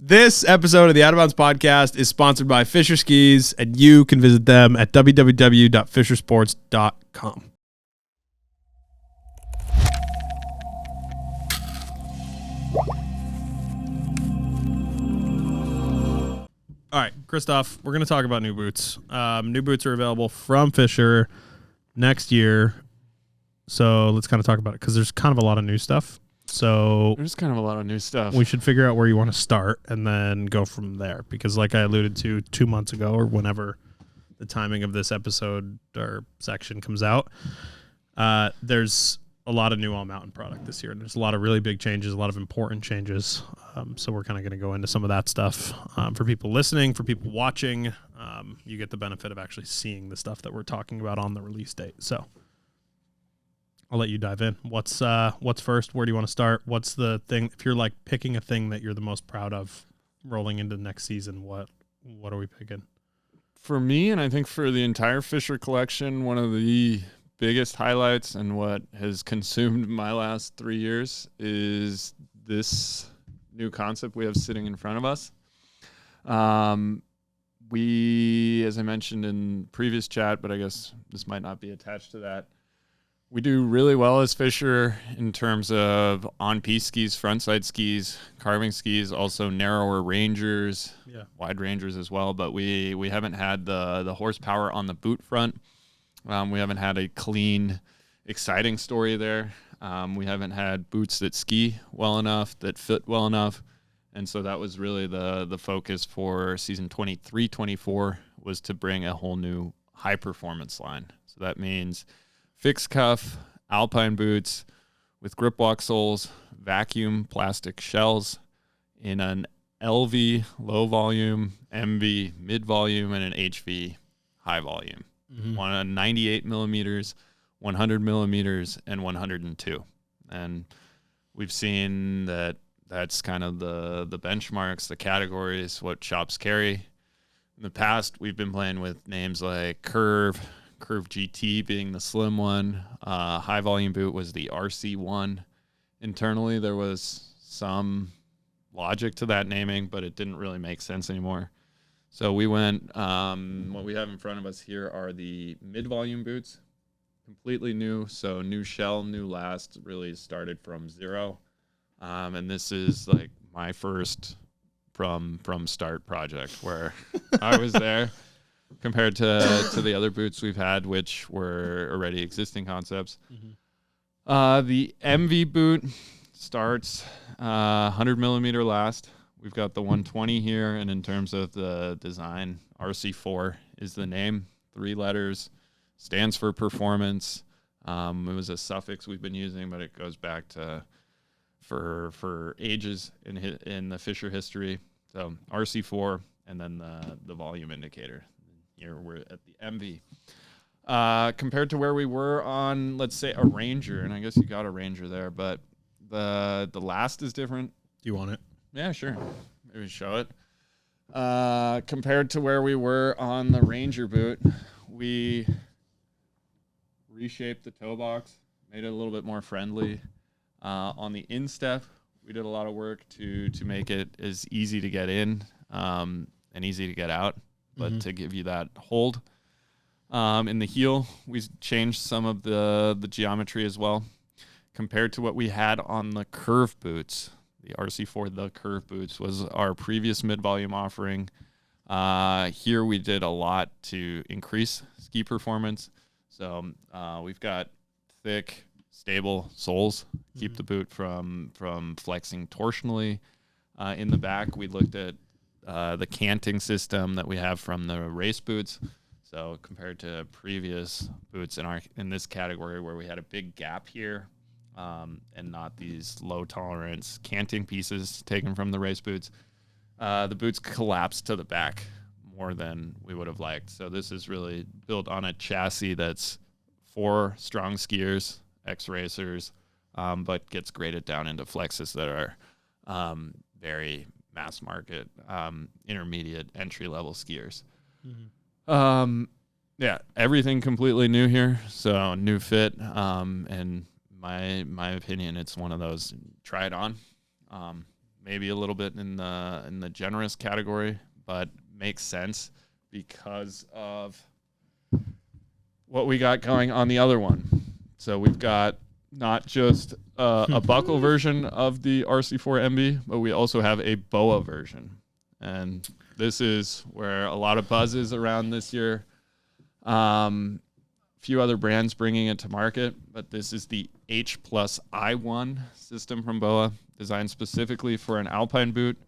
This episode of the Out of Bounds podcast is sponsored by Fischer Skis, and you can visit them at www.fischersports.com. All right, Christoph, we're going to talk about new boots. New boots are available from Fischer next year. So let's kind of talk about it because there's kind of a lot of new stuff. So there's kind of a lot of new stuff. We should figure out where you want to start and then go from there. Because like I alluded to 2 months ago or whenever the timing of this episode or section comes out, there's a lot of new All Mountain product this year. And there's a lot of really big changes, a lot of important changes. So we're kind of going to go into some of that stuff. For people listening, for people watching, you get the benefit of actually seeing the stuff that we're talking about on the release date. So I'll let you dive in. What's first? Where do you want to start? What's the thing? If you're like picking a thing that you're the most proud of rolling into the next season, what are we picking? For me, and I think for the entire Fischer collection, one of the biggest highlights and what has consumed my last 3 years is this new concept we have sitting in front of us. We, as I mentioned in previous chat, but I guess this might not be attached to that, we do really well as Fischer in terms of on-piste skis, frontside skis, carving skis, also narrower rangers, wide rangers as well. But we haven't had the horsepower on the boot front. We haven't had a clean, exciting story there. We haven't had boots that ski well enough, that fit well enough. And so that was really the focus for season 23-24 was to bring a whole new high-performance line. So that means fixed cuff, alpine boots with grip walk soles, vacuum plastic shells in an LV low volume, MV mid volume, and an HV high volume. Mm-hmm. One on 98 millimeters, 100 millimeters, and 102. And we've seen that's kind of the benchmarks, the categories, what shops carry. In the past, we've been playing with names like Curve GT being the slim one. High volume boot was the RC1. Internally, there was some logic to that naming, but it didn't really make sense anymore. So we went, what we have in front of us here are the mid-volume boots, completely new. So new shell, new last, really started from zero. And this is like my first from start project where I was there. Compared to the other boots we've had, which were already existing concepts. Mm-hmm. The MV boot starts 100 millimeter last. We've got the 120 here, and in terms of the design, RC4 is the name. 3 letters, stands for performance. It was a suffix we've been using, but it goes back to for ages in the Fischer history. So RC4, and then the volume indicator. Here we're at the MV. Compared to where we were on, let's say, a Ranger, and I guess you got a Ranger there, but the last is different. Do you want it? Yeah, sure. Maybe show it. Compared to where we were on the Ranger boot, we reshaped the toe box, made it a little bit more friendly. On the instep, we did a lot of work to make it as easy to get in and easy to get out. But to give you that hold. In the heel, we changed some of the geometry as well. Compared to what we had on the curve boots, the RC4, the curve boots, was our previous mid-volume offering. Here we did a lot to increase ski performance. So we've got thick, stable soles, keep the boot from flexing torsionally. In the back, we looked at the canting system that we have from the race boots. So compared to previous boots in this category where we had a big gap here and not these low tolerance canting pieces taken from the race boots, the boots collapsed to the back more than we would have liked. So this is really built on a chassis that's for strong skiers, ex-racers, but gets graded down into flexes that are very mass market, intermediate, entry-level skiers. Mm-hmm. Everything completely new here. So new fit, and my opinion, it's one of those, try it on. maybe a little bit in the generous category, but makes sense because of what we got going on the other one. So we've got not just a buckle version of the RC4 MB, but we also have a BOA version. And this is where a lot of buzz is around this year. Few other brands bringing it to market, but this is the H plus I1 system from BOA, designed specifically for an alpine boot,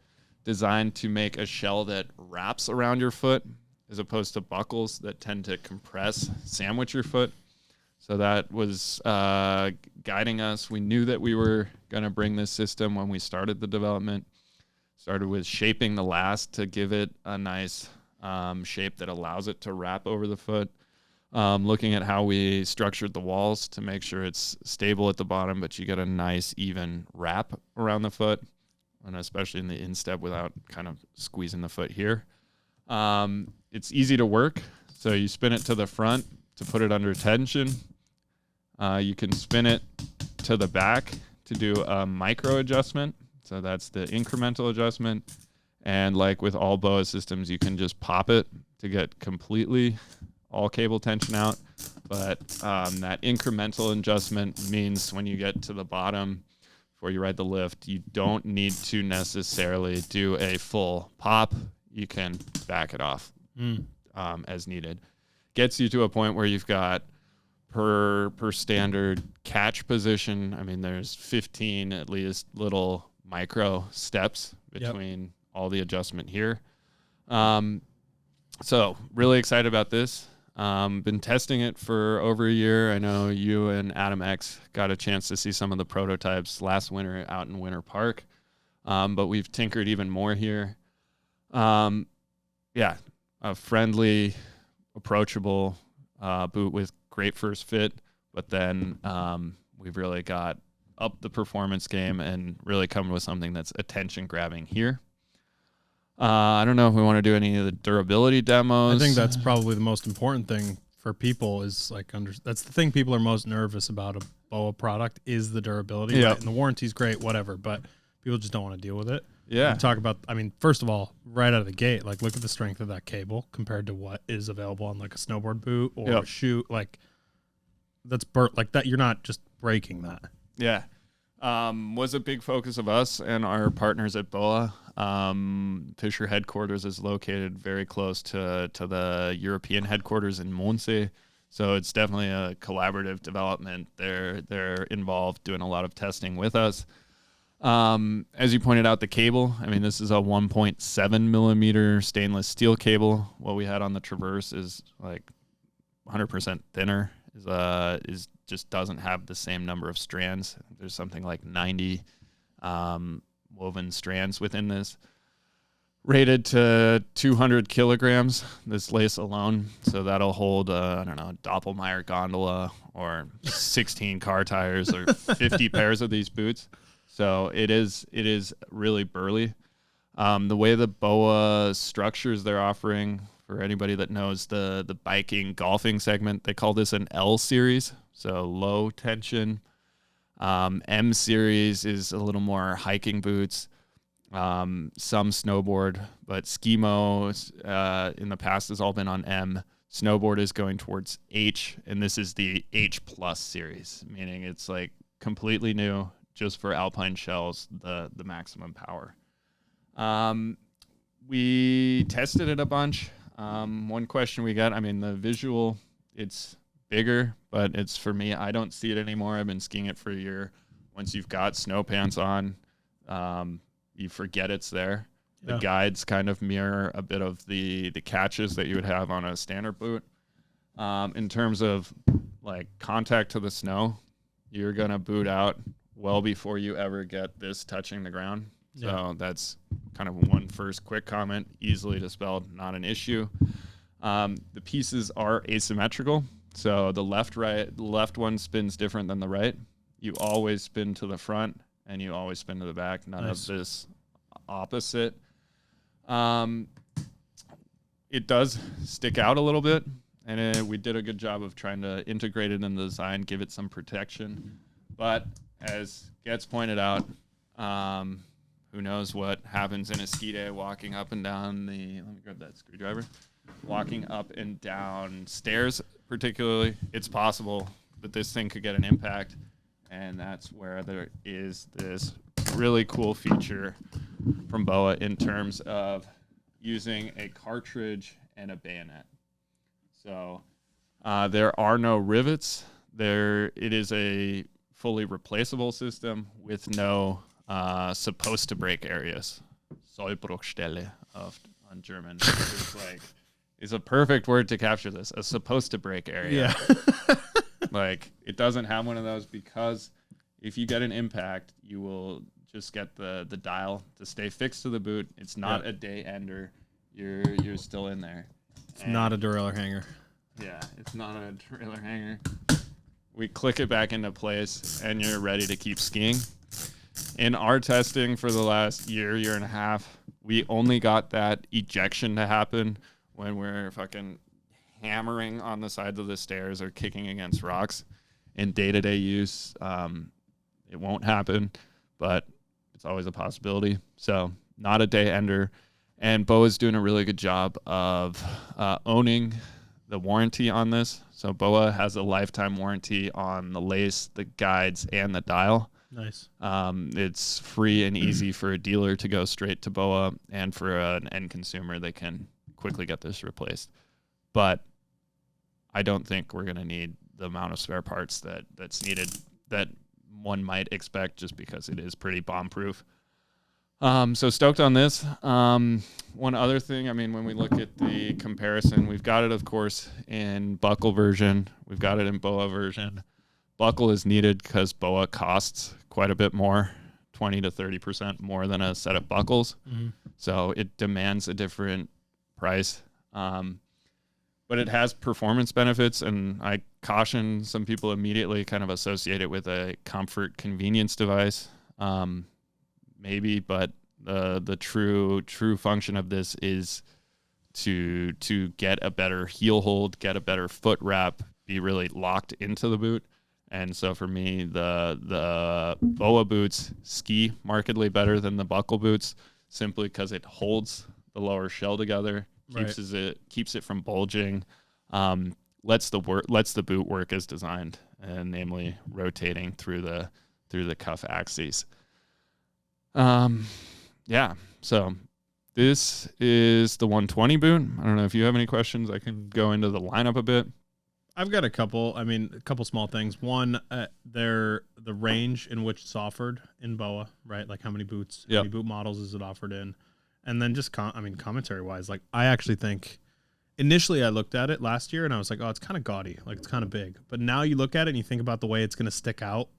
designed to make a shell that wraps around your foot as opposed to buckles that tend to compress, sandwich your foot. So that was guiding us. We knew that we were going to bring this system when we started the development. Started with shaping the last to give it a nice shape that allows it to wrap over the foot. Looking at how we structured the walls to make sure it's stable at the bottom, but you get a nice even wrap around the foot, and especially in the instep without kind of squeezing the foot here. It's easy to work, so you spin it to the front to put it under tension. You can spin it to the back to do a micro adjustment, so that's the incremental adjustment. And like with all BOA systems, you can just pop it to get completely all cable tension out, but that incremental adjustment means when you get to the bottom before you ride the lift, you don't need to necessarily do a full pop. You can back it off as needed. Gets you to a point where you've got per standard catch position. I mean, there's 15 at least little micro steps between all the adjustment here. So really excited about this. Been testing it for over a year. I know you and Adam X got a chance to see some of the prototypes last winter out in Winter Park, but we've tinkered even more here. A friendly, approachable boot with great first fit, but then we've really got up the performance game and really come with something that's attention grabbing here. I don't know if we want to do any of the durability demos. I think that's probably the most important thing for people is that's the thing people are most nervous about a BOA product is the durability. Yeah. Right? And the warranty's great, whatever, but people just don't want to deal with it. Yeah. You talk about, first of all, right out of the gate, look at the strength of that cable compared to what is available on a snowboard boot or a shoe. That's that. You're not just breaking that. Yeah. Was a big focus of us and our partners at BOA. Fischer headquarters is located very close to the European headquarters in Monse. So it's definitely a collaborative development. They're involved doing a lot of testing with us. As you pointed out, the cable, this is a 1.7 millimeter stainless steel cable. What we had on the Traverse is 100% thinner, is just doesn't have the same number of strands. There's something like 90 woven strands within this. Rated to 200 kilograms, this lace alone. So that'll hold, a Doppelmayr gondola or 16 car tires or 50 pairs of these boots. So it is really burly. The way the BOA structures they're offering, for anybody that knows the biking, golfing segment, they call this an L series, so low tension. M series is a little more hiking boots, some snowboard, but Skimo in the past has all been on M. Snowboard is going towards H, and this is the H plus series, meaning it's completely new, just for alpine shells, the maximum power. We tested it a bunch. One question we got, the visual, it's bigger, but it's for me, I don't see it anymore. I've been skiing it for a year. Once you've got snow pants on, you forget it's there. The guides kind of mirror a bit of the catches that you would have on a standard boot. In terms of contact to the snow, you're going to boot out well before you ever get this touching the ground. So that's kind of one first quick comment, easily dispelled, not an issue. The pieces are asymmetrical. So the left one spins different than the right. You always spin to the front and you always spin to the back. None of this opposite. It does stick out a little bit, and we did a good job of trying to integrate it in the design, give it some protection. But as gets pointed out, who knows what happens in a ski day walking up and down the, let me grab that screwdriver, walking up and down stairs particularly, it's possible that this thing could get an impact. And that's where there is this really cool feature from BOA in terms of using a cartridge and a bayonet. So there are no rivets. It is a fully replaceable system with no supposed to break areas. Sollbruchstelle on German. Is a perfect word to capture this. A supposed to break area. Yeah. Like, it doesn't have one of those because if you get an impact, you will just get the dial to stay fixed to the boot. It's not a day ender. You're still in there. It's not a derailleur hanger. Yeah, it's not a derailleur hanger. We click it back into place, and you're ready to keep skiing. In our testing for the last year and a half, we only got that ejection to happen when we're fucking hammering on the sides of the stairs or kicking against rocks. In day-to-day use, it won't happen, but it's always a possibility. So not a day ender. And BOA's doing a really good job of owning the warranty on this. So BOA has a lifetime warranty on the lace, the guides, and the dial. Nice. It's free and easy for a dealer to go straight to BOA, and for an end consumer, they can quickly get this replaced. But I don't think we're going to need the amount of spare parts that's needed that one might expect, just because it is pretty bomb-proof. So stoked on this. One other thing, I mean, when we look at the comparison, we've got it, of course, in buckle version. We've got it in BOA version. Buckle is needed because BOA costs quite a bit more, 20 to 30% more than a set of buckles. Mm-hmm. So it demands a different price. But it has performance benefits, and I caution some people immediately kind of associate it with a comfort convenience device. Maybe, but the true function of this is to get a better heel hold, get a better foot wrap, be really locked into the boot. And so for me, the BOA boots ski markedly better than the buckle boots, simply because it holds the lower shell together, keeps it from bulging, lets the boot work as designed, and namely rotating through the cuff axes. So this is the 120 boot. I don't know if you have any questions. I can go into the lineup a bit. I've got a couple small things. One, the range in which it's offered in BOA, right? Like how many boots, how many boot models is it offered in? And then just, commentary wise, like I actually think initially I looked at it last year and I was like, oh, it's kind of gaudy. Like it's kind of big. But now you look at it and you think about the way it's going to stick out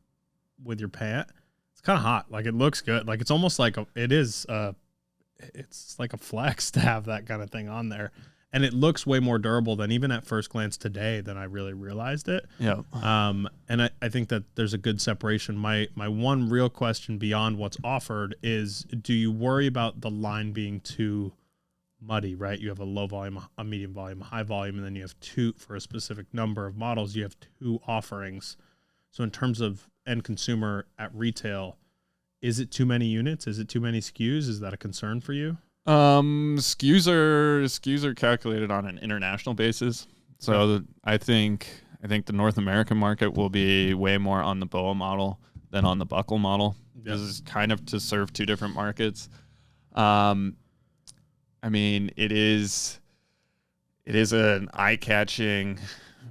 with your pant. It's kind of hot. Like it looks good. Like it's almost like it's like a flex to have that kind of thing on there. And it looks way more durable than even at first glance today than I really realized it. Yeah. And I think that there's a good separation. My one real question beyond what's offered is, do you worry about the line being too muddy, right? You have a low volume, a medium volume, a high volume, and then you have two for a specific number of models. You have two offerings. So in terms of end consumer at retail, is it too many units? Is it too many SKUs? Is that a concern for you? SKUs are calculated on an international basis. So I think the North American market will be way more on the BOA model than on the buckle model. Yep. This is kind of to serve two different markets. I mean, it is an eye-catching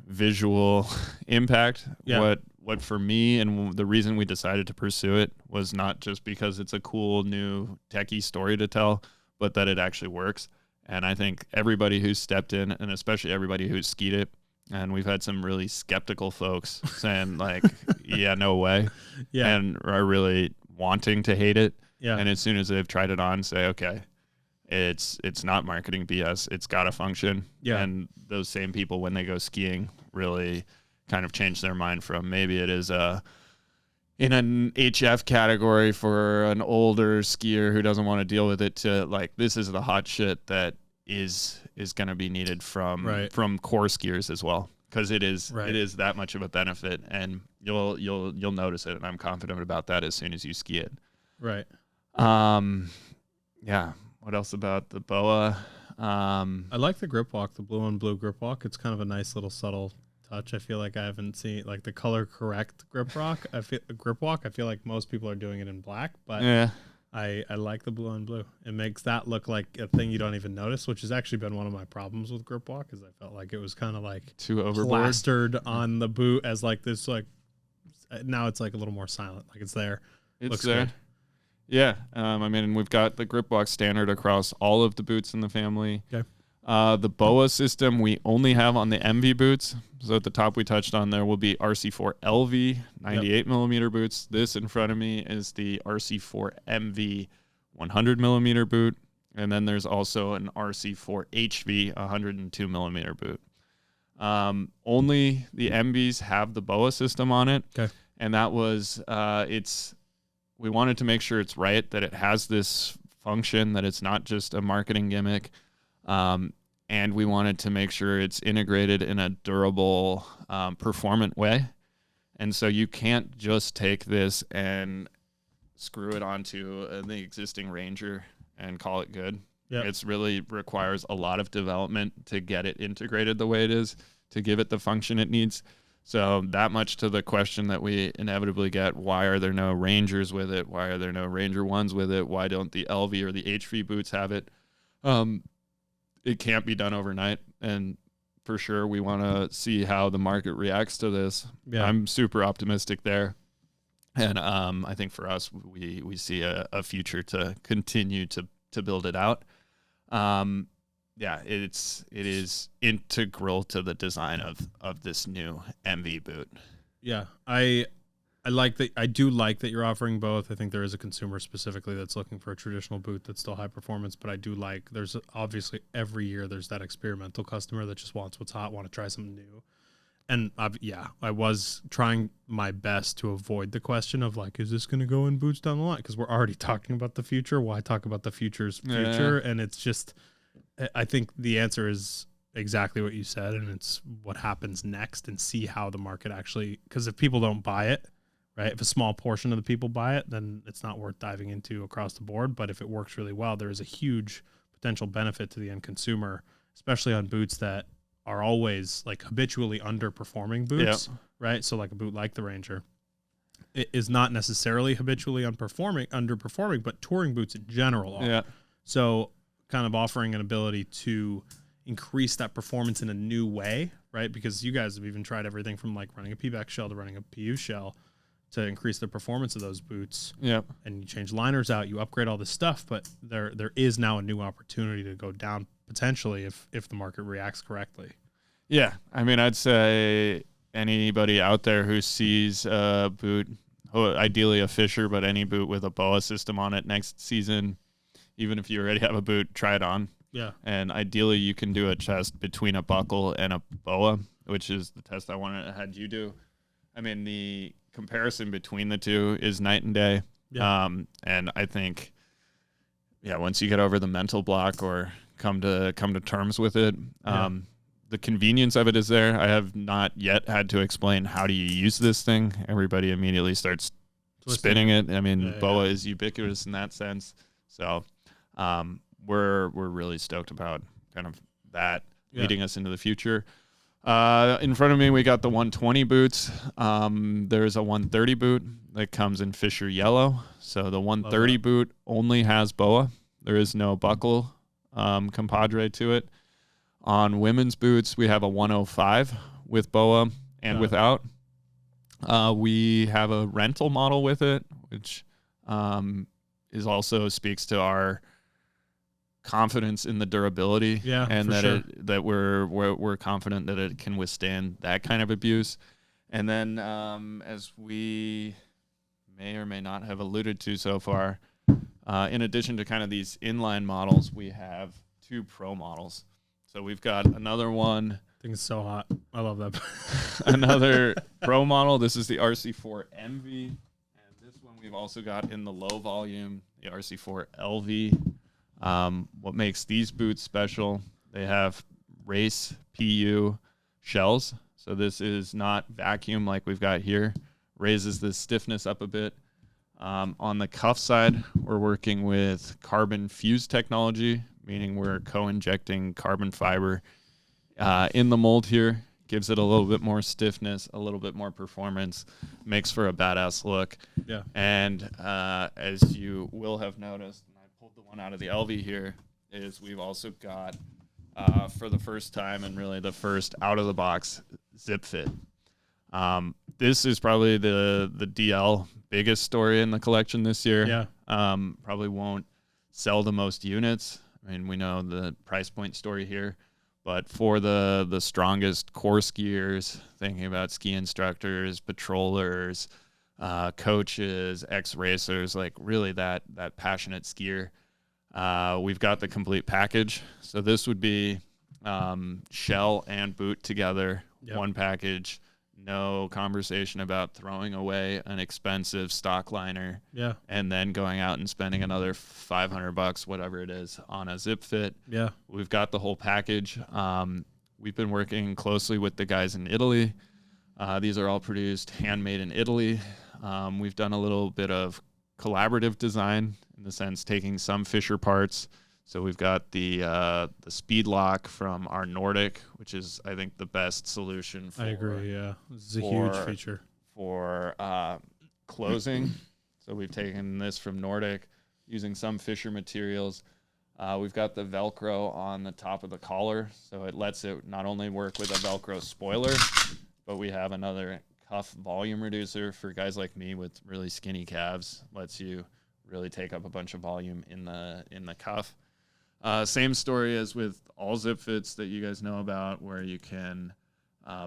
visual impact. Yeah. What for me, and the reason we decided to pursue it, was not just because it's a cool new techie story to tell, but that it actually works. And I think everybody who's stepped in, and especially everybody who's skied it, and we've had some really skeptical folks saying like, yeah, no way. Yeah. And are really wanting to hate it. Yeah. And as soon as they've tried it on, say, okay, it's not marketing BS. It's got to function. Yeah. And those same people, when they go skiing, really kind of change their mind from maybe it is in an HF category for an older skier who doesn't want to deal with it, to like, this is the hot shit that is going to be needed from core skiers as well, because it is that much of a benefit, and you'll notice it, and I'm confident about that as soon as you ski it. Right. Yeah. What else about the BOA? I like the grip walk, the blue and blue grip walk. It's kind of a nice little subtle touch. I feel like I haven't seen like the color correct grip walk. Grip walk. I feel like most people are doing it in black, but Yeah. I like the blue and blue. It makes that look like a thing you don't even notice, which has actually been one of my problems with grip walk, is I felt like it was kind of like Too overboard. plastered on the boot as like this, like now it's like a little more silent, like it's there. It's Looks there. good. Yeah. I mean, we've got the grip walk standard across all of the boots in the family. Okay. The BOA system we only have on the MV boots. So at the top we touched on, there will be RC4 LV 98 millimeter boots. This in front of me is the RC4 MV 100 millimeter boot. And then there's also an RC4 HV 102 millimeter boot. Only the MVs have the BOA system on it. Okay. And that was, we wanted to make sure it's right, that it has this function, that it's not just a marketing gimmick. And we wanted to make sure it's integrated in a durable, performant way. And so you can't just take this and screw it onto the existing Ranger and call it good. Yep. It's really requires a lot of development to get it integrated the way it is, to give it the function it needs. So that much to the question that we inevitably get: why are there no Rangers with it? Why are there no Ranger 1s with it? Why don't the LV or the HV boots have it? It can't be done overnight, and for sure we want to see how the market reacts to this. Yeah. I'm super optimistic there, and I think for us, we see a future to continue to build it out. Yeah, it is integral to the design of this new MV boot. Yeah, I like that. I do like that you're offering both. I think there is a consumer specifically that's looking for a traditional boot that's still high performance, but I do like, there's obviously every year there's that experimental customer that just wants what's hot, want to try something new. And I was trying my best to avoid the question of like, is this going to go in boots down the line? Because we're already talking about the future. Why talk about the future's future? Yeah. And it's just, I think the answer is exactly what you said, and it's what happens next, and see how the market actually, because if people don't buy it, right, if a small portion of the people buy it, then it's not worth diving into across the board. But if it works really well, there is a huge potential benefit to the end consumer, especially on boots that are always like habitually underperforming boots, right? So like a boot like the Ranger, it is not necessarily habitually underperforming, but touring boots in general are. Yeah. So kind of offering an ability to increase that performance in a new way, right? Because you guys have even tried everything from like running a P-back shell to running a PU shell to increase the performance of those boots. Yep. And you change liners out, you upgrade all this stuff, but there is now a new opportunity to go down potentially if the market reacts correctly. Yeah. I mean, I'd say anybody out there who sees a boot, ideally a Fischer, but any boot with a BOA system on it next season, even if you already have a boot, try it on. Yeah. And ideally you can do a test between a buckle and a BOA, which is the test I had you do. I mean, the comparison between the two is night and day. Yeah. And I think, once you get over the mental block or come to terms with it, the convenience of it is there. I have not yet had to explain how do you use this thing. Everybody immediately starts spinning it. I mean, BOA is ubiquitous in that sense. So we're really stoked about kind of that leading us into the future. In front of me, we got the 120 boots. There's a 130 boot that comes in Fischer yellow. So the 130 boot only has BOA. There is no buckle compadre to it. On women's boots, we have a 105 with BOA and without. We have a rental model with it, which is also speaks to our confidence in the durability, and that we're confident that it can withstand that kind of abuse. And then as we may or may not have alluded to so far, in addition to kind of these inline models, we have 2 pro models. So we've got another one. I think it's so hot. I love that. Another pro model. This is the RC4 MV, and this one we've also got in the low volume, the RC4 LV. What makes these boots special, they have race PU shells. So this is not vacuum like we've got here. Raises the stiffness up a bit. On the cuff side, we're working with carbon fuse technology, meaning we're co-injecting carbon fiber in the mold here. Gives it a little bit more stiffness, a little bit more performance, makes for a badass look. Yeah. And as you will have noticed, and I pulled the one out of the LV here, is we've also got, for the first time and really the first out-of-the-box zip fit. This is probably the DL biggest story in the collection this year. Yeah. Probably won't sell the most units. I mean, we know the price point story here. But for the strongest core skiers, thinking about ski instructors, patrollers, coaches, ex-racers, like really that passionate skier, we've got the complete package. So this would be shell and boot together, one package. No conversation about throwing away an expensive stock liner and then going out and spending another $500, whatever it is, on a zip fit. Yeah. We've got the whole package. We've been working closely with the guys in Italy. These are all produced, handmade in Italy. We've done a little bit of collaborative design in the sense taking some Fischer parts. So we've got the speed lock from our Nordic, which is, I think, the best solution for. I agree, yeah. This is a huge feature. For closing. So we've taken this from Nordic, using some Fischer materials. We've got the Velcro on the top of the collar, so it lets it not only work with a Velcro spoiler, but we have another cuff volume reducer for guys like me with really skinny calves. Lets you really take up a bunch of volume in the cuff. Same story as with all zip fits that you guys know about, where you can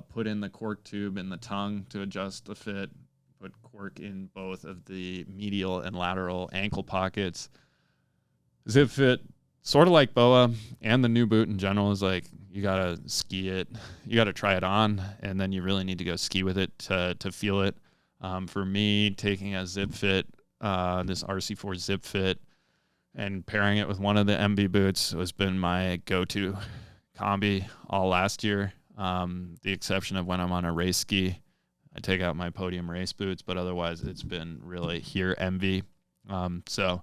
put in the cork tube in the tongue to adjust the fit, put cork in both of the medial and lateral ankle pockets. Zip fit, sort of like BOA and the new boot in general, is like you got to ski it. You got to try it on, and then you really need to go ski with it to feel it. For me, taking a zip fit, this RC4 zip fit, and pairing it with one of the MB boots has been my go-to combi all last year. The exception of when I'm on a race ski, I take out my podium race boots, but otherwise it's been really here MV. So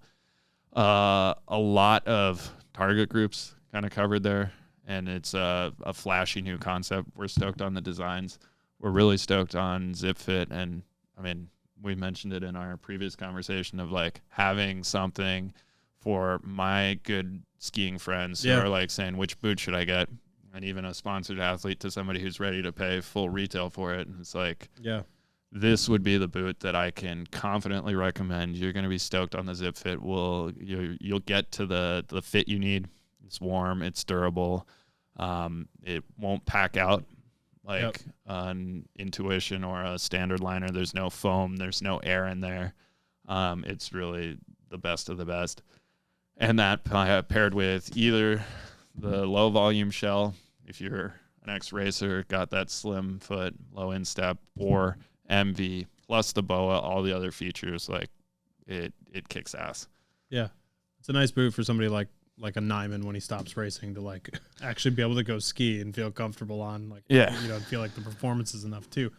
a lot of target groups kind of covered there, and it's a flashy new concept. We're stoked on the designs. We're really stoked on zip fit, and I mean, we mentioned it in our previous conversation of like having something for my good skiing friends who are like saying, which boot should I get? And even a sponsored athlete to somebody who's ready to pay full retail for it. And it's like, this would be the boot that I can confidently recommend. You're going to be stoked on the zip fit. You'll get to the fit you need. It's warm. It's durable. It won't pack out like an Intuition or a standard liner. There's no foam. There's no air in there. It's really the best of the best. And that paired with either the low volume shell, if you're an ex-racer, got that slim foot, low instep, or MV, plus the BOA, all the other features, like it kicks ass. Yeah. It's a nice boot for somebody like a Nyman when he stops racing to like actually be able to go ski and feel comfortable on, like, feel like the performance is enough too.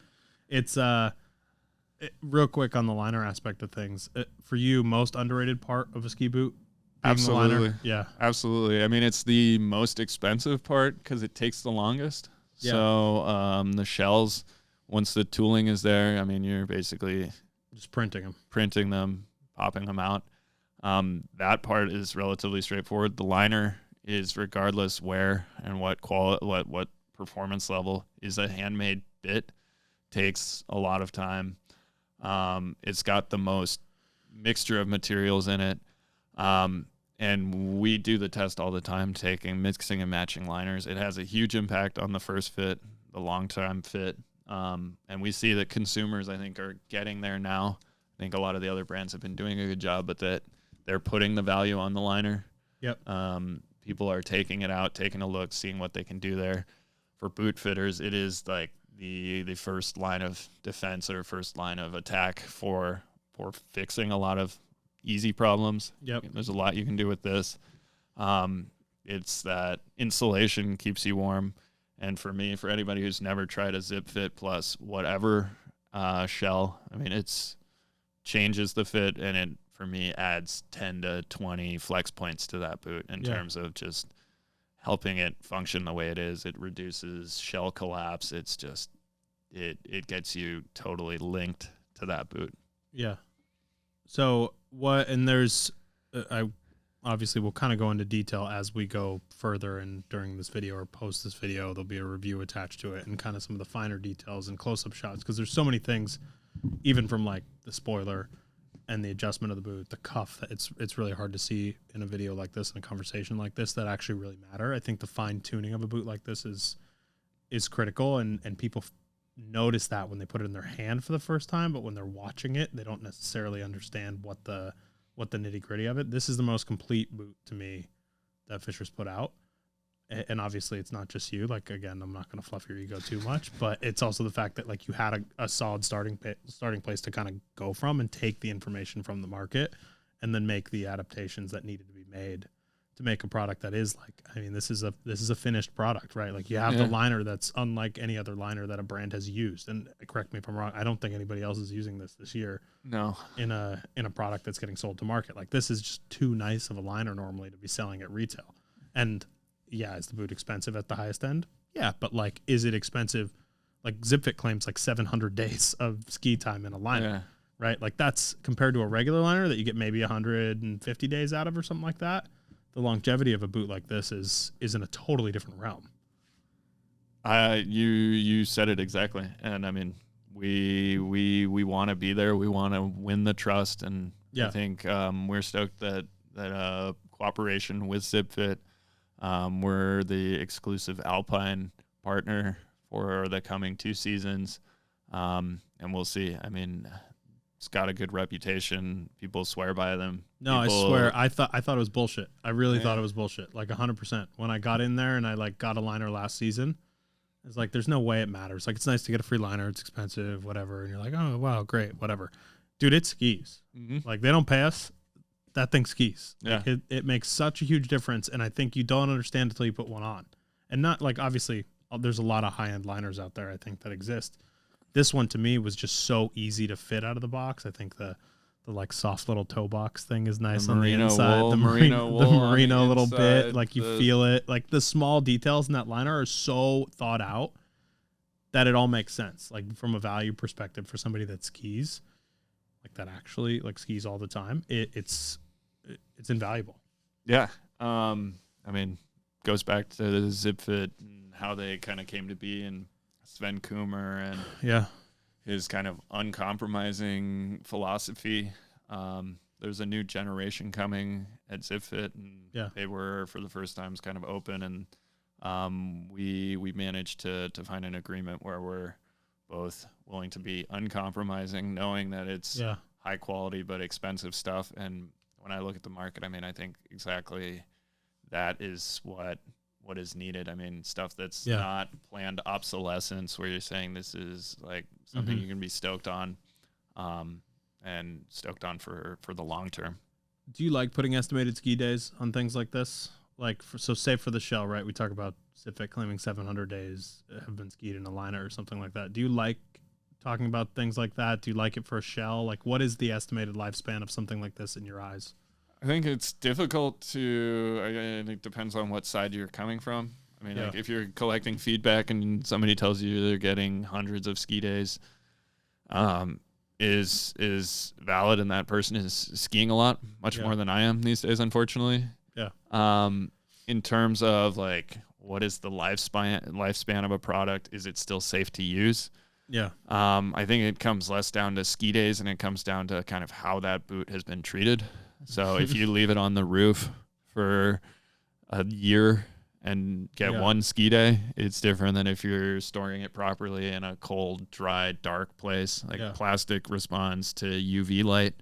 It's real quick on the liner aspect of things. For you, most underrated part of a ski boot? Absolutely. Yeah. Absolutely. I mean, it's the most expensive part because it takes the longest. Yeah. So the shells, once the tooling is there, I mean, you're basically just printing them, popping them out. That part is relatively straightforward. The liner is, regardless where and what performance level, is a handmade bit. Takes a lot of time. It's got the most mixture of materials in it. And we do the test all the time, mixing and matching liners. It has a huge impact on the first fit, the long-term fit. And we see that consumers, I think, are getting there now. I think a lot of the other brands have been doing a good job, but that they're putting the value on the liner. Yep. People are taking it out, taking a look, seeing what they can do there. For boot fitters, it is like the first line of defense or first line of attack for fixing a lot of easy problems. Yep. There's a lot you can do with this. It's that insulation keeps you warm. And for me, for anybody who's never tried a zip fit plus whatever shell, I mean, it's changes the fit, and it, for me, adds 10 to 20 flex points to that boot in terms of just helping it function the way it is. It reduces shell collapse. It's just, it gets you totally linked to that boot. Yeah. So and there's, I obviously we'll kind of go into detail as we go further, and during this video or post this video, there'll be a review attached to it and kind of some of the finer details and close-up shots, because there's so many things, even from like the spoiler and the adjustment of the boot, the cuff, it's really hard to see in a video like this, in a conversation like this, that actually really matter. I think the fine tuning of a boot like this is critical, and people notice that when they put it in their hand for the first time, but when they're watching it, they don't necessarily understand what the nitty gritty of it. This is the most complete boot to me that Fischer's put out. And obviously it's not just you, like, again, I'm not going to fluff your ego too much, but it's also the fact that like you had a solid starting place to kind of go from and take the information from the market and then make the adaptations that needed to be made to make a product that is like, I mean, this is a finished product, right? Like you have the liner that's unlike any other liner that a brand has used. And correct me if I'm wrong, I don't think anybody else is using this year. No. In a product that's getting sold to market. Like this is just too nice of a liner normally to be selling at retail. And yeah, is the boot expensive at the highest end? Yeah, but like, is it expensive? Like ZipFit claims like 700 days of ski time in a liner, right? Like that's compared to a regular liner that you get maybe 150 days out of or something like that. The longevity of a boot like this is in a totally different realm. You said it exactly. And I mean, we want to be there. We want to win the trust. And I think we're stoked that cooperation with ZipFit, we're the exclusive Alpine partner for the coming 2 seasons. And we'll see. I mean, it's got a good reputation. People swear by them. I swear. I thought it was bullshit. I really thought it was bullshit. Like 100%. When I got in there and I like got a liner last season, it's like, there's no way it matters. Like, it's nice to get a free liner. It's expensive, whatever. And you're like, oh, wow, great, whatever. Dude, it skis. Mm-hmm. Like, they don't pay us. That thing skis. Yeah. Like, it makes such a huge difference. And I think you don't understand until you put one on. And not like, obviously, there's a lot of high-end liners out there, I think, that exist. This one to me was just so easy to fit out of the box. I think the like soft little toe box thing is nice on the inside. Wool, the merino little bit, like you feel it. Like the small details in that liner are so thought out that it all makes sense. Like from a value perspective for somebody that skis, like that actually like skis all the time, it's invaluable. Yeah. I mean, goes back to the ZipFit and how they kind of came to be, and Sven Kummer and his kind of uncompromising philosophy. There's a new generation coming at ZipFit, and they were for the first time kind of open, and we managed to find an agreement where we're both willing to be uncompromising, knowing that it's high quality but expensive stuff. And when I look at the market, I mean, I think exactly that is what is needed. I mean, stuff that's not planned obsolescence, where you're saying this is like something you can be stoked on, and stoked on for the long term. Do you like putting estimated ski days on things like this? Like, so say for the shell, right? We talk about ZipFit claiming 700 days have been skied in a liner or something like that. Do you like talking about things like that? Do you like it for a shell? Like, what is the estimated lifespan of something like this in your eyes? I think it's difficult to, and it depends on what side you're coming from. I mean, like if you're collecting feedback and somebody tells you they're getting hundreds of ski days, is valid, and that person is skiing a lot, much more than I am these days, unfortunately. Yeah. In terms of like, what is the lifespan of a product? Is it still safe to use? Yeah. I think it comes less down to ski days, and it comes down to kind of how that boot has been treated. So if you leave it on the roof for a year and get one ski day, it's different than if you're storing it properly in a cold, dry, dark place. Like plastic responds to UV light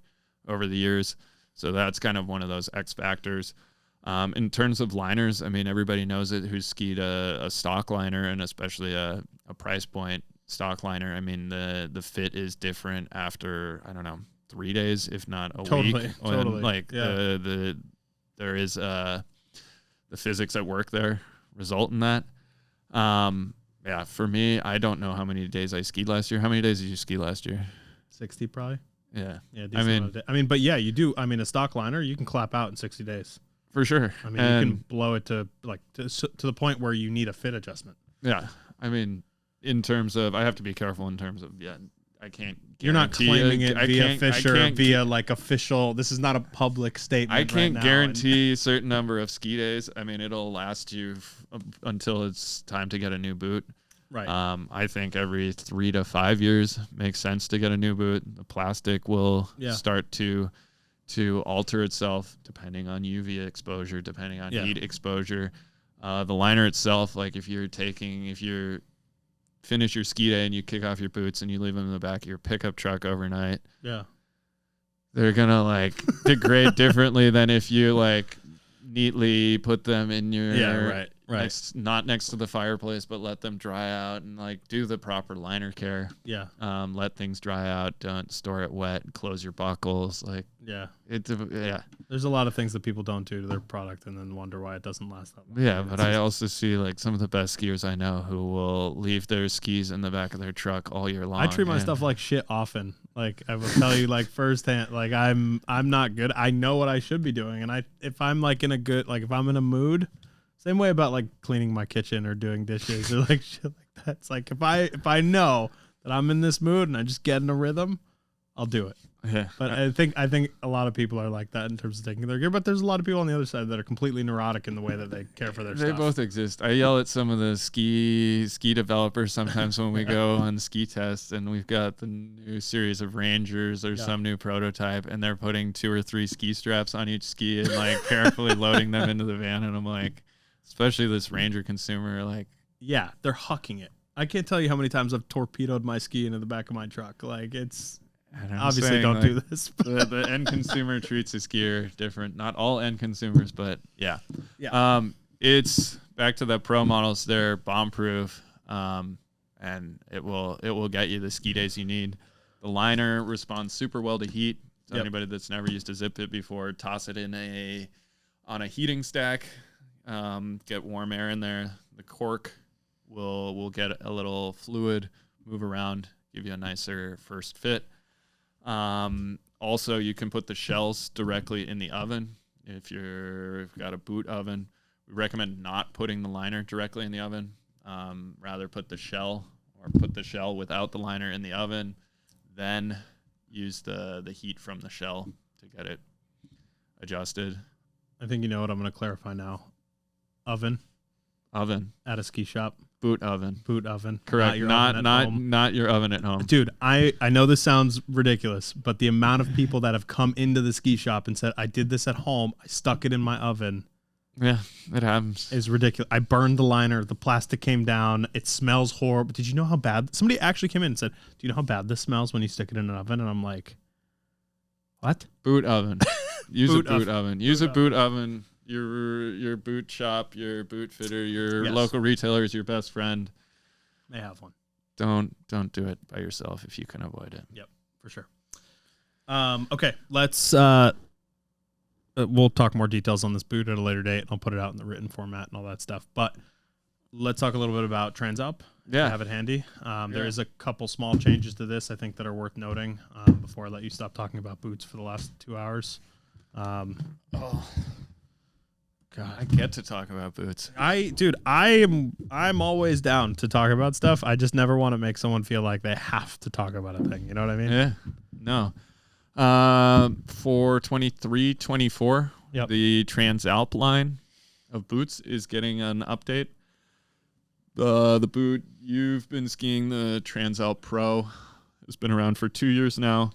over the years. So that's kind of one of those X factors. In terms of liners, I mean, everybody knows it who's skied a stock liner, and especially a price point stock liner. I mean, the fit is different after, I don't know, 3 days, if not a week. Totally. Like there is the physics at work there result in that. For me, I don't know how many days I skied last year. How many days did you ski last year? 60 probably. Yeah. Yeah, I mean, but yeah, you do. I mean, a stock liner you can clap out in 60 days. For sure. I mean, you can blow it to the point where you need a fit adjustment. Yeah. I mean, in terms of, I have to be careful in terms of, I can't You're not claiming it via Fischer, via like official. This is not a public statement. I can't guarantee a certain number of ski days. I mean, it'll last you until it's time to get a new boot. Right. I think every 3 to 5 years makes sense to get a new boot. The plastic will start to alter itself depending on UV exposure, depending on heat exposure. The liner itself, like if you finish your ski day and you kick off your boots and you leave them in the back of your pickup truck overnight, they're gonna like degrade differently than if you like neatly put them in your not next to the fireplace, but let them dry out and like do the proper liner care. Let things dry out. Don't store it wet. Close your buckles. Like there's a lot of things that people don't do to their product and then wonder why it doesn't last that long. But I also see like some of the best skiers I know who will leave their skis in the back of their truck all year long. I treat my stuff like shit often. Like I will tell you like firsthand, like I'm not good. I know what I should be doing, and if I'm like in a good, like if I'm in a mood, same way about like cleaning my kitchen or doing dishes or like shit like that. It's like if I know that I'm in this mood and I just get in a rhythm, I'll do it. But I think a lot of people are like that in terms of taking their gear, but there's a lot of people on the other side that are completely neurotic in the way that they care for their stuff. They both exist. I yell at some of the ski developers sometimes when we go on ski tests and we've got the new series of Rangers or some new prototype and they're putting 2 or 3 ski straps on each ski and like carefully loading them into the van, and I'm like, especially this Ranger consumer, like they're hucking it. I can't tell you how many times I've torpedoed my ski into the back of my truck. Like it's obviously don't do this. The end consumer treats his gear different. Not all end consumers, but it's back to the pro models. They're bomb proof, and it will get you the ski days you need. The liner responds super well to heat. So anybody that's never used a zip it before, toss it on a heating stack. Get warm air in there. The cork will get a little fluid, move around, give you a nicer first fit. Also, you can put the shells directly in the oven. If you've got a boot oven, we recommend not putting the liner directly in the oven. Rather put the shell without the liner in the oven, then use the heat from the shell to get it adjusted. I think you know what I'm going to clarify now. Oven at a ski shop. Boot oven. Not Correct. your Not your oven at home. Dude, I know this sounds ridiculous, but the amount of people that have come into the ski shop and said, I did this at home, I stuck it in my oven. Yeah, it happens. Is ridiculous. I burned the liner, the plastic came down, it smells horrible. Did you know how bad? Somebody actually came in and said, do you know how bad this smells when you stick it in an oven? And I'm like, what? Boot oven. Use a boot oven. Use a boot oven. Your boot shop, your boot fitter, your local retailer is your best friend. They have one. Don't do it by yourself if you can avoid it. Yep, for sure. Okay, let's we'll talk more details on this boot at a later date. I'll put it out in the written format and all that stuff. But let's talk a little bit about Transalp. Yeah, I have it handy. There is a couple small changes to this I think that are worth noting before I let you stop talking about boots for the last 2 hours. God, I get to talk about boots. I'm always down to talk about stuff. I just never want to make someone feel like they have to talk about a thing. You know what I mean? Yeah. No. For 23-24, the Transalp line of boots is getting an update. The boot, you've been skiing the Transalp Pro. It's been around for 2 years now.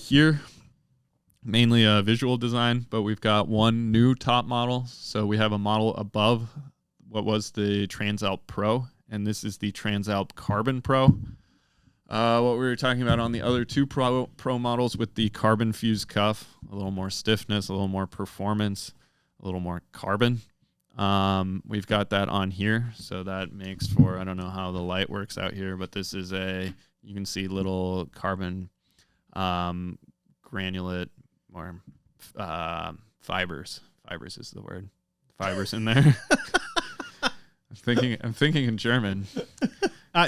Here, mainly a visual design, but we've got one new top model. So we have a model above what was the Transalp Pro, and this is the Transalp Carbon Pro. What we were talking about on the other two pro models with the carbon fused cuff, a little more stiffness, a little more performance, a little more carbon. We've got that on here, so that makes for, I don't know how the light works out here, but this is you can see little carbon granulate or fibers. Fibers is the word. Fibers in there. I'm thinking in German.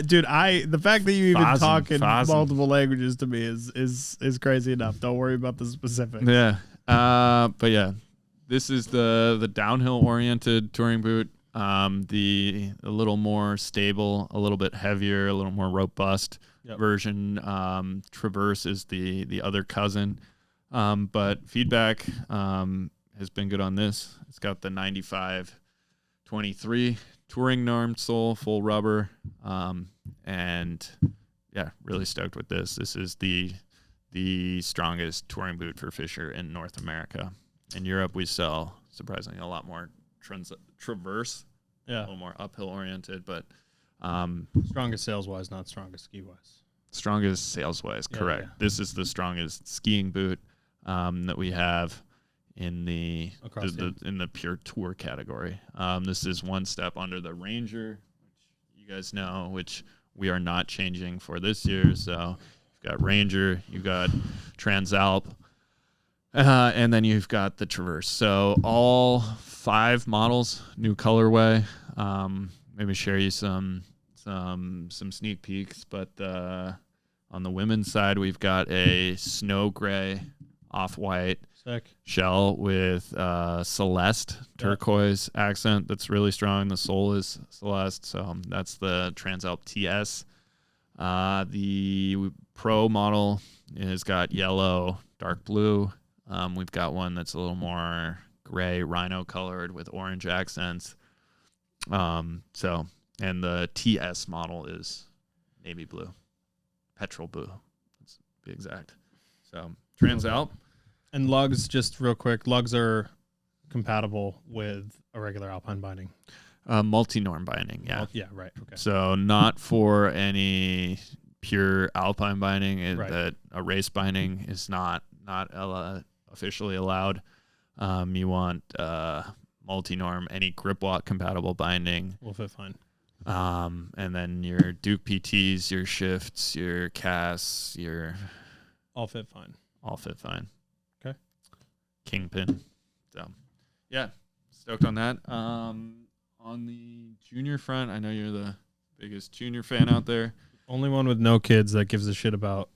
Dude, the fact that you even talk in Fasen. multiple languages to me is crazy enough. Don't worry about the specifics. Yeah. But yeah, this is the downhill oriented touring boot. The a little more stable, a little bit heavier, a little more robust version. Traverse is the other cousin. But feedback has been good on this. It's got the 95-23 touring normed sole, full rubber. And yeah, really stoked with this. This is the strongest touring boot for Fischer in North America. In Europe, we sell surprisingly a lot more Traverse, a little more uphill oriented, but strongest sales wise, not strongest ski wise. Strongest sales wise, correct. Yeah. This is the strongest skiing boot that we have in the pure tour category. This is one step under the Ranger, which you guys know, which we are not changing for this year. So you've got Ranger, you've got Transalp, and then you've got the Traverse. So all 5 models, new colorway. Maybe share you some sneak peeks, but on the women's side, we've got a snow gray, off-white shell with celeste turquoise accent that's really strong. The sole is celeste, so that's the Transalp TS. The Pro model has got yellow, dark blue. We've got one that's a little more gray, rhino colored with orange accents. And the TS model is navy blue, petrol blue, let's be exact. So Transalp. And lugs, just real quick, lugs are compatible with a regular Alpine binding. Multi-norm binding, yeah. Yeah, right. Okay. So not for any pure Alpine binding. That a race binding is not officially allowed. You want multi-norm, any grip lock compatible binding. Will fit fine. And then your Duke PTs, your shifts, your casts, all fit fine. All fit fine. Okay. Kingpin. So yeah, stoked on that. On the junior front, I know you're the biggest junior fan out there. Only one with no kids that gives a shit about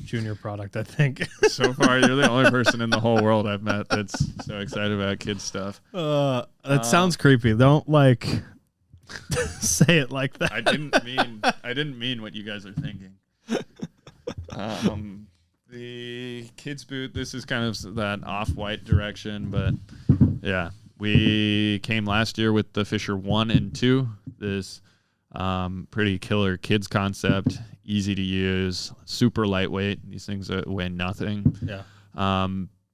junior product, I think. So far, you're the only person in the whole world I've met that's so excited about kids stuff. That sounds creepy. Don't say it like that. I didn't mean what you guys are thinking. The kids boot, this is kind of that off-white direction, but yeah, we came last year with the Fischer 1 and 2. This pretty killer kids concept, easy to use, super lightweight. These things weigh nothing. Yeah.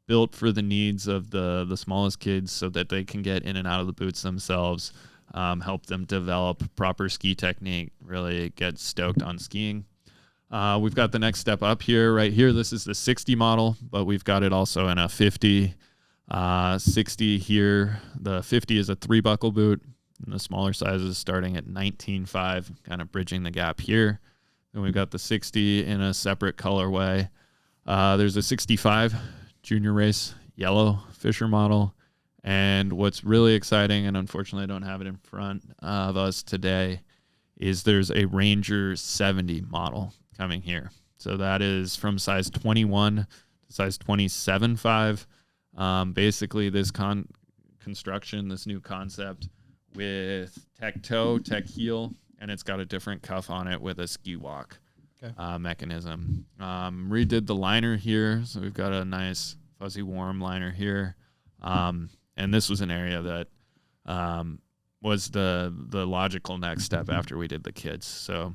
Built for the needs of the smallest kids so that they can get in and out of the boots themselves, help them develop proper ski technique, really get stoked on skiing. We've got the next step up here, right here. This is the 60 model, but we've got it also in a 50, 60 here. The 50 is a 3-buckle boot, and the smaller sizes starting at 19.5, kind of bridging the gap here. Then we've got the 60 in a separate colorway. There's a 65 junior race yellow Fischer model. And what's really exciting, and unfortunately I don't have it in front of us today, is there's a Ranger 70 model coming here. So that is from size 21 to size 27.5. Basically this construction, this new concept with tech toe, tech heel, and it's got a different cuff on it with a ski walk mechanism. Redid the liner here, so we've got a nice fuzzy warm liner here. And this was an area that was the logical next step after we did the kids. So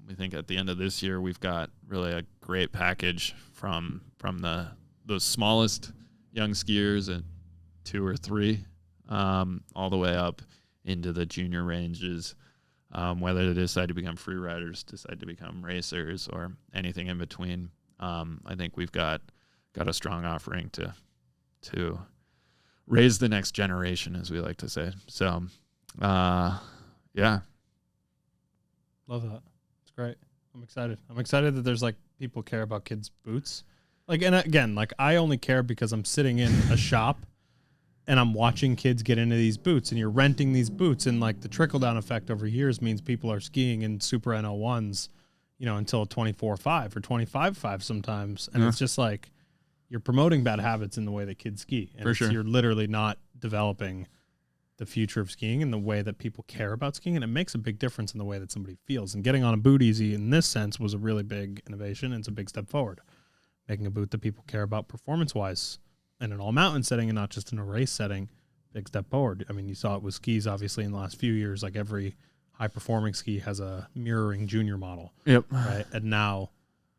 we think at the end of this year, we've got really a great package from the smallest young skiers at 2 or 3, all the way up into the junior ranges, whether they decide to become free riders, decide to become racers, or anything in between. I think we've got a strong offering to raise the next generation, as we like to say. So, yeah. Love that. It's great. I'm excited. I'm excited that there's people care about kids' boots. And again, I only care because I'm sitting in a shop and I'm watching kids get into these boots, and you're renting these boots, and like the trickle down effect over years means people are skiing in super NO1s, until 24.5 or 25.5 sometimes. And it's just like you're promoting bad habits in the way that kids ski. And you're literally not developing the future of skiing in the way that people care about skiing. And it makes a big difference in the way that somebody feels. And getting on a boot easy in this sense was a really big innovation. And it's a big step forward. Making a boot that people care about performance-wise in an all-mountain setting and not just in a race setting, big step forward. I mean, you saw it with skis, obviously, in the last few years. Like every high-performing ski has a mirroring junior model. Yep. Right? And now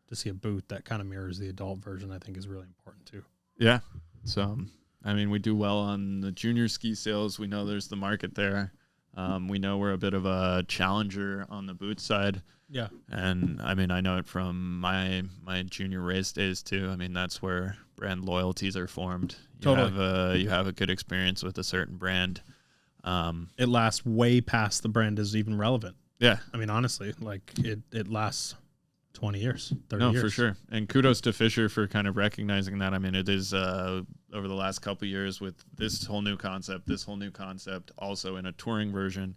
to see a boot that kind of mirrors the adult version, I think is really important too. Yeah. So, I mean, we do well on the junior ski sales. We know there's the market there. We know we're a bit of a challenger on the boot side. Yeah. And I mean, I know it from my junior race days too. I mean, that's where brand loyalties are formed. You have a good experience with a certain brand. It lasts way past the brand is even relevant. Yeah. I mean, honestly, like it lasts 20 years, 30 years. No, for sure. And kudos to Fischer for kind of recognizing that. I mean, it is over the last couple of years with this whole new concept, also in a touring version.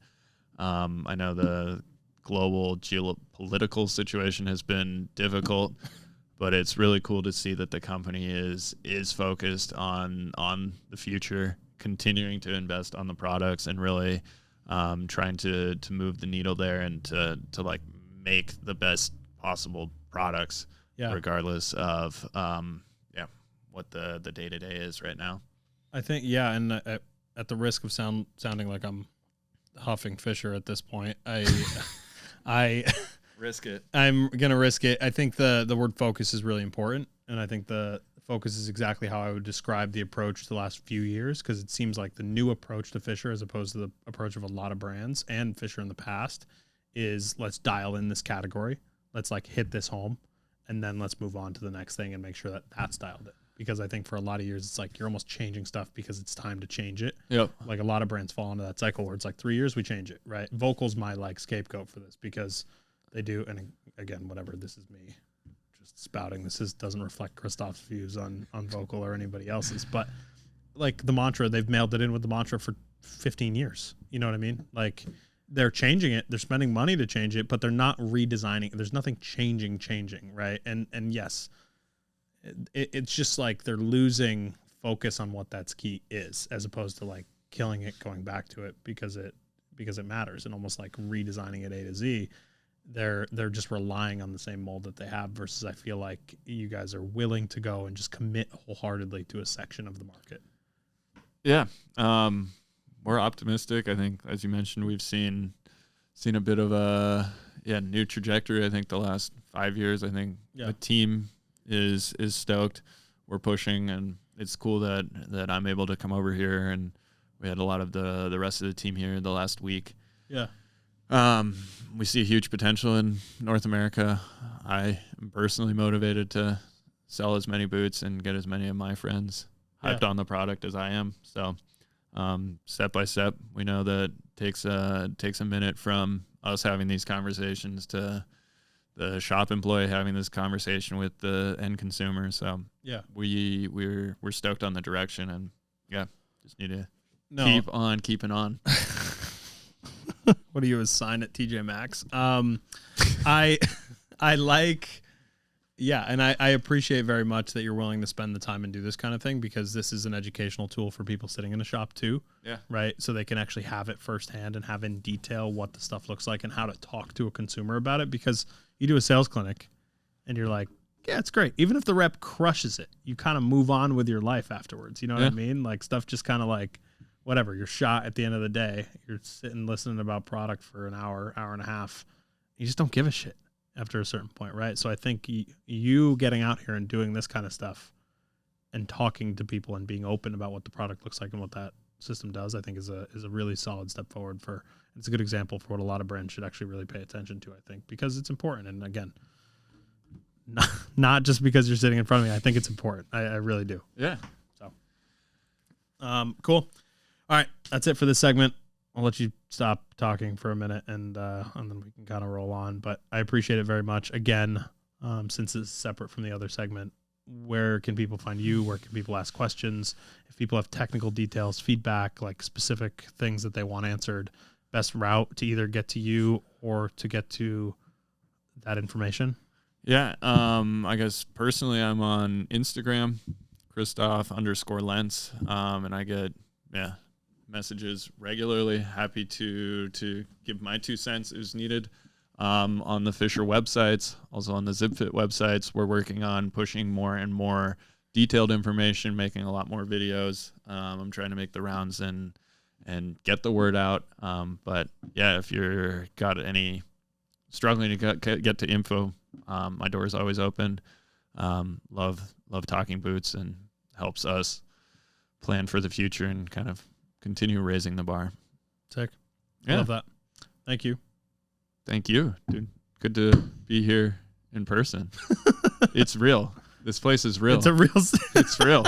I know the global geopolitical situation has been difficult, but it's really cool to see that the company is focused on the future, continuing to invest on the products and really trying to move the needle there and to like make the best possible products, regardless of what the day-to-day is right now. I think, and at the risk of sounding like I'm huffing Fischer at this point, I risk it. I'm gonna risk it. I think the word focus is really important, and I think the focus is exactly how I would describe the approach the last few years, because it seems like the new approach to Fischer, as opposed to the approach of a lot of brands and Fischer in the past, is let's dial in this category, let's like hit this home, and then let's move on to the next thing and make sure that that's dialed in. Because I think for a lot of years, it's like you're almost changing stuff because it's time to change it. Yep. Like a lot of brands fall into that cycle where it's like 3 years, we change it, right? Vokal's my like scapegoat for this because they do. And again, whatever, this is me just spouting. Doesn't reflect Christoph's views on Vokal or anybody else's. But like the mantra, they've mailed it in with the mantra for 15 years. You know what I mean? Like they're changing it. They're spending money to change it, but they're not redesigning. There's nothing changing, right? And yes, it's just like they're losing focus on what that ski is, as opposed to like killing it, going back to it because it matters, and almost like redesigning it A to Z. They're just relying on the same mold that they have, versus I feel like you guys are willing to go and just commit wholeheartedly to a section of the market. Yeah. We're optimistic. I think, as you mentioned, we've seen a bit of a new trajectory. I think the last 5 years, I think the team is stoked. We're pushing, and it's cool that I'm able to come over here, and we had a lot of the rest of the team here the last week. Yeah. We see huge potential in North America. I am personally motivated to sell as many boots and get as many of my friends hyped on the product as I am. So step by step, we know that takes a minute from us having these conversations to the shop employee having this conversation with the end consumer. So we're stoked on the direction, and just need to keep on keeping on. What are you, a sign at TJ Maxx? I like, and I appreciate very much that you're willing to spend the time and do this kind of thing, because this is an educational tool for people sitting in a shop too. Yeah. Right. So they can actually have it firsthand and have in detail what the stuff looks like and how to talk to a consumer about it. Because you do a sales clinic and you're like, yeah, it's great. Even if the rep crushes it, you kind of move on with your life afterwards. You know what I mean? Like stuff just kind of like, whatever, you're shot at the end of the day. You're sitting listening about product for an hour and a half. You just don't give a shit after a certain point, right? So I think you getting out here and doing this kind of stuff and talking to people and being open about what the product looks like and what that system does, I think is a really solid step forward for. It's a good example for what a lot of brands should actually really pay attention to, I think, because it's important. And again, not just because you're sitting in front of me. I think it's important. I really do. Yeah. So, cool. All right, that's it for this segment. I'll let you stop talking for a minute, and then we can kind of roll on. But I appreciate it very much. Again, since it's separate from the other segment, where can people find you? Where can people ask questions? If people have technical details, feedback, like specific things that they want answered, best route to either get to you or to get to that information? Yeah. I guess personally I'm on Instagram, Christoph_Lentz. And I get, messages regularly. Happy to give my 2 cents as needed. On the Fischer websites, also on the ZipFit websites, we're working on pushing more and more detailed information, making a lot more videos. I'm trying to make the rounds and get the word out. But yeah, if you're struggling to get to info, my door is always open. Love talking boots, and helps us plan for the future and kind of continue raising the bar. Sick. Yeah. Love that. Thank you. Thank you, dude. Good to be here in person. It's real. This place is real. It's a real. It's real.